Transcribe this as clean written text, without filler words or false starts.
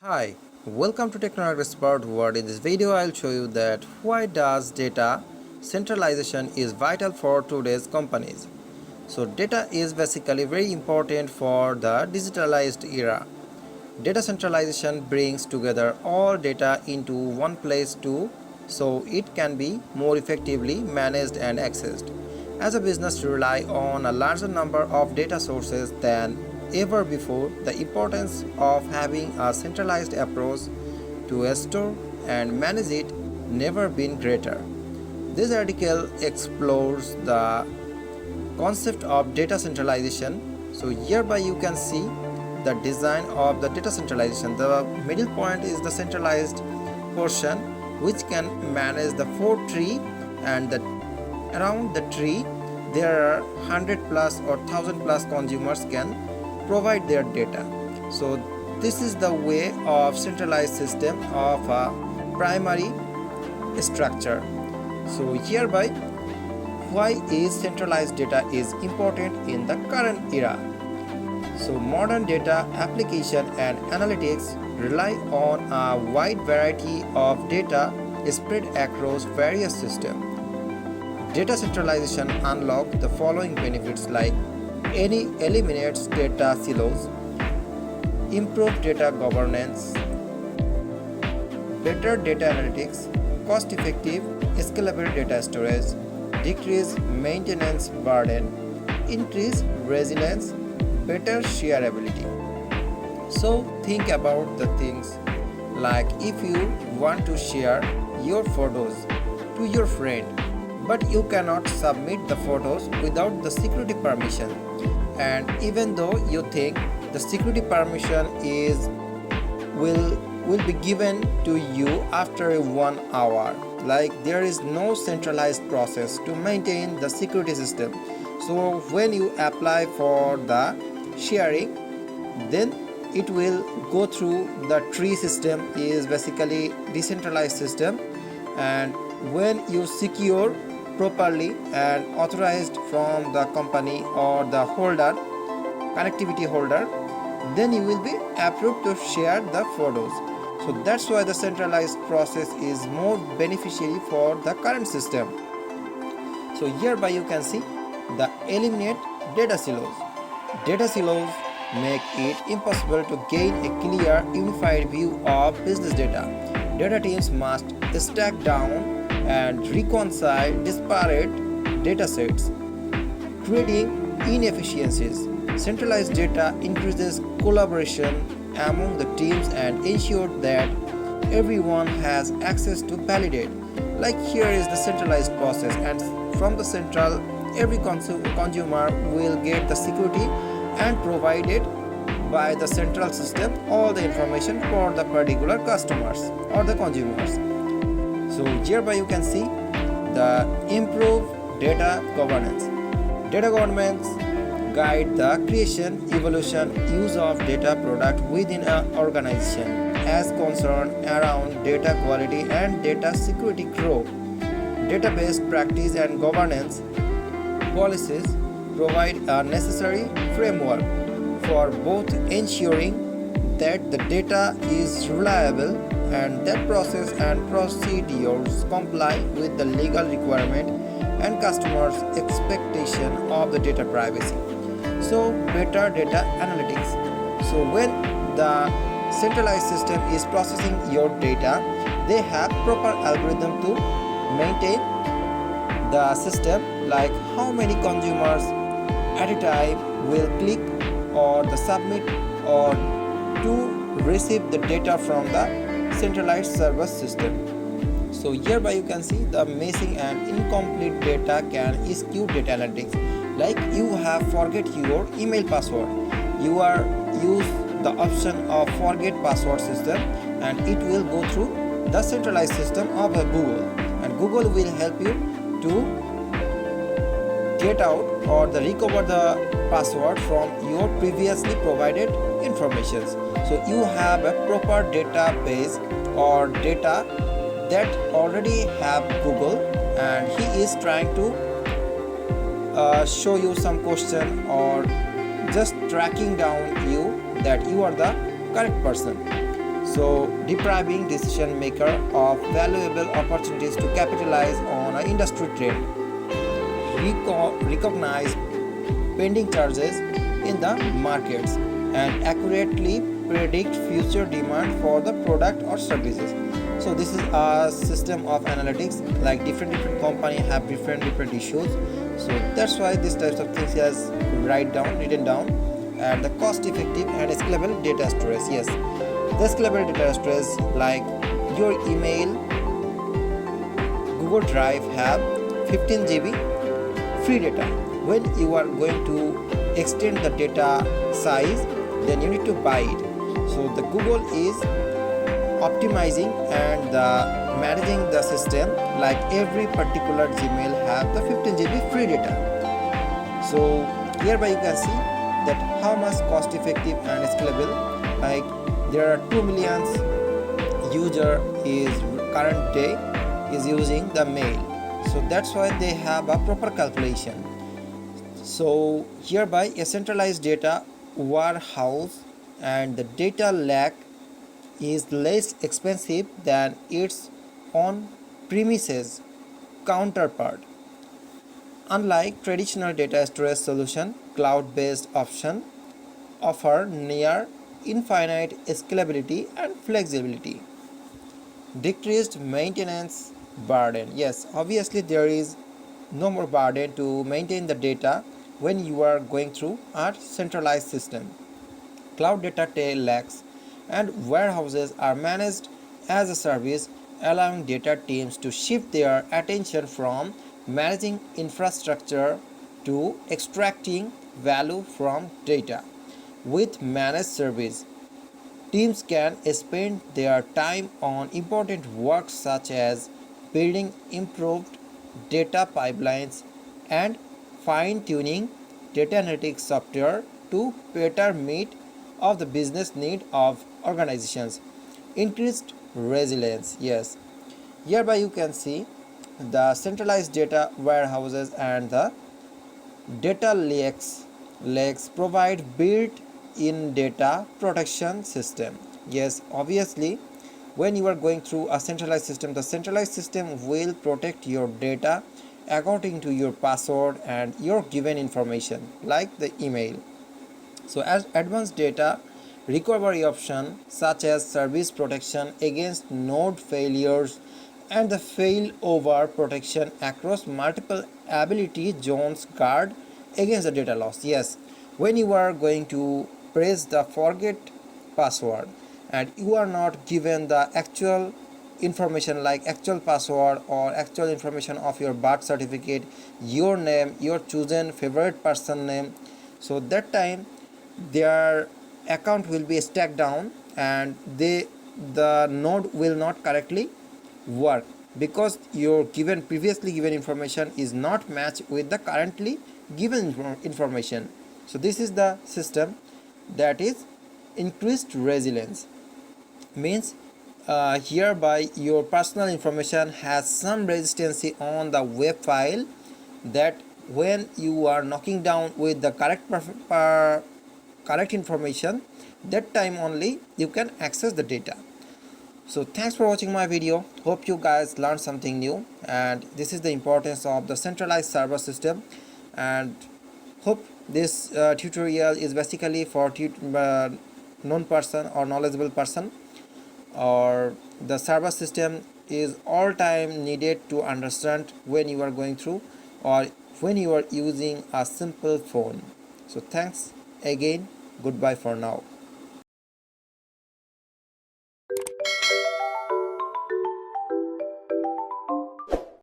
Hi, welcome to Technology Expert World. In this video, I'll show you that why does data centralization is vital for today's companies. So data is basically very important for the digitalized era. Data centralization brings together all data into one place so it can be more effectively managed and accessed. As a business rely on a larger number of data sources than ever before, the importance of having a centralized approach to store and manage it never been greater. This article explores the concept of data centralization. So hereby you can see the design of the data centralization. The middle point is the centralized portion which can manage the 4 tree, and around the tree there are 100 plus or 1000 plus consumers can provide their data. So this is the way of centralized system of a primary structure. So hereby why is centralized data is important in the current era. So modern data application and analytics rely on a wide variety of data spread across various systems. Data centralization unlocks the following benefits like eliminates data silos, improve data governance, better data analytics, cost-effective, scalable data storage, decrease maintenance burden, increase resilience, better shareability. So think about the things like if you want to share your photos to your friend, but you cannot submit the photos without the security permission, and even though you think the security permission will be given to you after 1 hour, like there is no centralized process to maintain the security system. So when you apply for the sharing, then it will go through the tree system, is basically decentralized system, and when you secure properly and authorized from the company or the holder, connectivity holder, then you will be approved to share the photos. So that's why the centralized process is more beneficiary for the current system. So hereby you can see the eliminate data silos. Data silos make it impossible to gain a clear unified view of business data. Data teams must stack down and reconcile disparate data sets, creating inefficiencies. Centralized data increases collaboration among the teams and ensures that everyone has access to validate. Like here is the centralized process, and from the central, every consumer will get the security and provided by the central system all the information for the particular customers or the consumers. So hereby you can see the improved data governance. Data governance guide the creation, evolution, use of data product within an organization as concern around data quality and data security grow. Database practice and governance policies provide a necessary framework for both ensuring that the data is reliable and that process and procedures comply with the legal requirement and customers' expectation of the data privacy. So better data analytics. So when the centralized system is processing your data, they have proper algorithm to maintain the system, like how many consumers at a time will click or the submit or to receive the data from the centralized service system. So hereby you can see the missing and incomplete data can skew data analytics. Like you have forget your email password, you are use the option of forget password system, and it will go through the centralized system of Google, and Google will help you to get out or the recover the password from your previously provided informations. So you have a proper database or data that already have Google, and he is trying to show you some question or just tracking down you that you are the correct person. so depriving decision maker of valuable opportunities to capitalize on an industry trend, recognize pending charges in the markets, and accurately predict future demand for the product or services. So this is a system of analytics, like different company have different issues. So that's why these types of things is written down. And the cost effective and scalable data storage. Yes, the scalable data storage, like your email, Google Drive have 15 GB free data. When you are going to extend the data size, then you need to buy it. So the Google is optimizing and managing the system, like every particular Gmail have the 15 GB free data. So hereby you can see that how much cost effective and scalable, like there are 2 million user is current day is using the mail. So that's why they have a proper calculation. So hereby a centralized data warehouse and the data lake is less expensive than its on premises counterpart. Unlike traditional data storage solution, cloud-based option offer near infinite scalability and flexibility. Decreased maintenance burden. Yes, obviously there is no more burden to maintain the data when you are going through a centralized system. Cloud data lakes and warehouses are managed as a service, allowing data teams to shift their attention from managing infrastructure to extracting value from data. With managed service, teams can spend their time on important work such as building improved data pipelines and fine-tuning data analytics software to better meet of the business need of organizations. Increased resilience. Yes, hereby you can see the centralized data warehouses and the data lakes provide built-in data protection system. Yes, obviously when you are going through a centralized system, the centralized system will protect your data according to your password and your given information, like the email. So as advanced data recovery option such as service protection against node failures and the failover protection across multiple ability zones guard against the data loss. Yes, when you are going to press the forget password and you are not given the actual information, like actual password or actual information of your birth certificate, your name, your chosen favorite person name, so that time their account will be stacked down and the node will not correctly work because your previously given information is not matched with the currently given information. So this is the system that is increased resilience. Means hereby your personal information has some resistance on the web file, that when you are knocking down with the correct information, that time only you can access the data. So thanks for watching my video. Hope you guys learned something new, and this is the importance of the centralized server system. And hope this tutorial is basically for known person or knowledgeable person, or the server system is all time needed to understand when you are going through or when you are using a simple phone. So thanks again, goodbye for now.